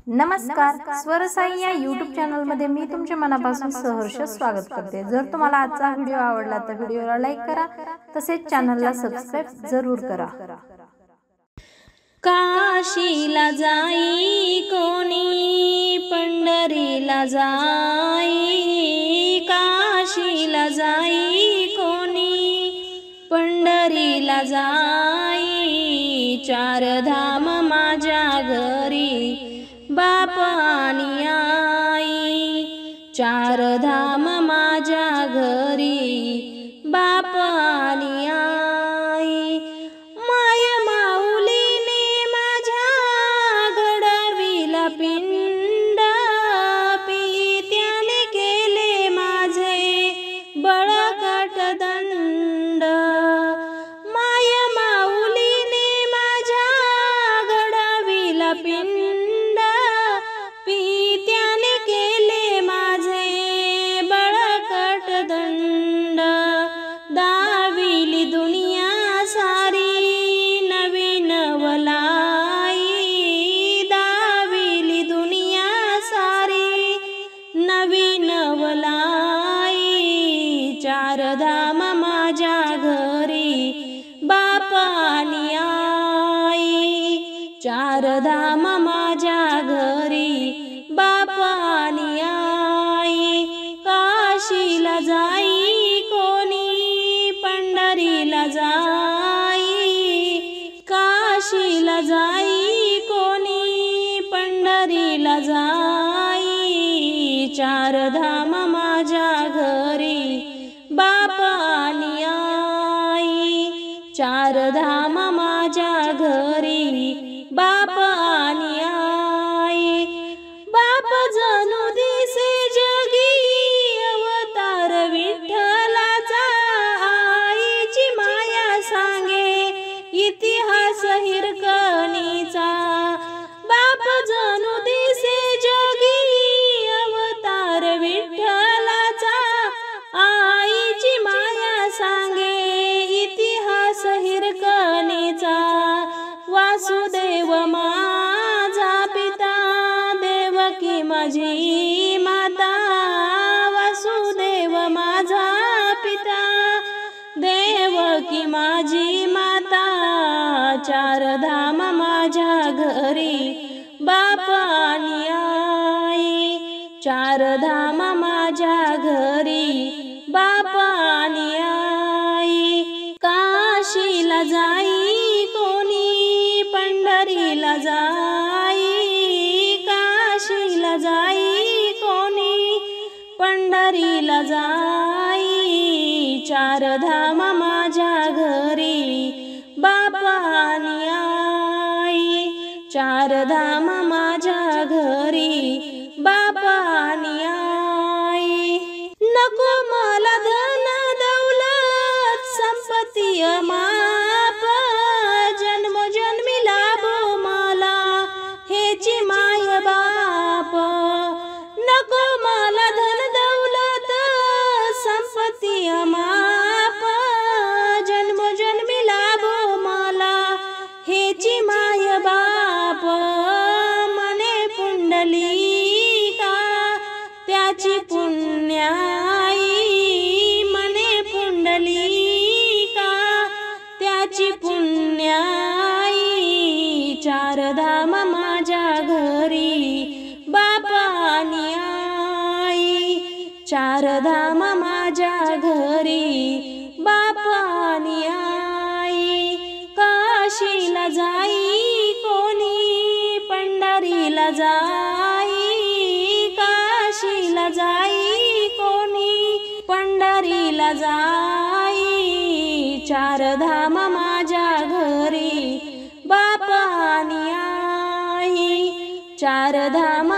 नमस्कार, स्वर साई या यूट्यूब चॅनल मध्ये मी तुमच्या मनापासून सहर्ष स्वागत करते। जर तुम्हाला आजचा व्हिडिओ आवडला तर व्हिडिओला लाईक करा, तसेच चॅनलला सबस्क्राइब जरूर करा। काशीला जाई कोणी पंढरीला जाई, काशीला जाई कोणी पंढरीला जाई, चार धाम माझ्या घरी बाप आणि आई, चार धाम माझ्या घरी बाप आणि आई। माय माऊलीने माझ्या घडविला पिंड, पित्याने केले माझे बळकट दंड। माय माऊलीने माझ्या घडविला पिंड, पित्याने केले माझे बळकट दंड। दाविली दुनिया सारी नवीन वलाई, दाविली दुनिया सारी नवीन वलाई, चार धाम माझ्या घरी बाप आणि आई, चार धाम माझ्या घरी बाप आणि आई। काशीला जाई कोणी पंढरीला जाई, काशीला जाई कोणी पंढरीला जाई, चार धाम माझ्या घरी बाप आणि आई, चार धाम माझ्या घरी बाप आणि आई। बाप जणू दिसे जगी अवतार विठ्ठलाचा, आईची माया सांगे इतिहास हिरकणीचा। बाप जणू दिसे जगी अवतार विठ्ठलाचा, आईची माया सांगे इतिहास हिरकणीचा। वासुदेव माझा पिता, देवकी माझी माता, वासुदेव माझा पिता, देवकी माझी माता, चार धाम माझ्या घरी बाप आणि आई, चार धाम माझ्या घरी बाप आणि आई। काशीला जाई कोणी पंढरीला जाई, काशीला जाई कोणी पंढरीला जाई, चार धाम माझ्या घरी बाप आणि आई, चार धाम माझ्या घरी बाप आणि आई। नको मला धन दौलत संपत्ती अमाप, जन्मोजन्मी लाभो मला हेची माय बाप। नको मला धन दौलत संपत्ती अमाप, जन्मोजन्मी लाभो मला हेची माय बाप। मने पुंडलिका त्याची पुण्याई, मने पुंडलिका त्याची पुण्याई, चार धाम माझ्या घरी बाप आणि आई, चार धाम माझ्या घरी बाप आणि आई। काशीला जाई कोणी पंढरीला जाई, काशीला जाई कोणी पंढरीला जाई, चार धाम माझ्या घरी बाप आणि आई, चार धाम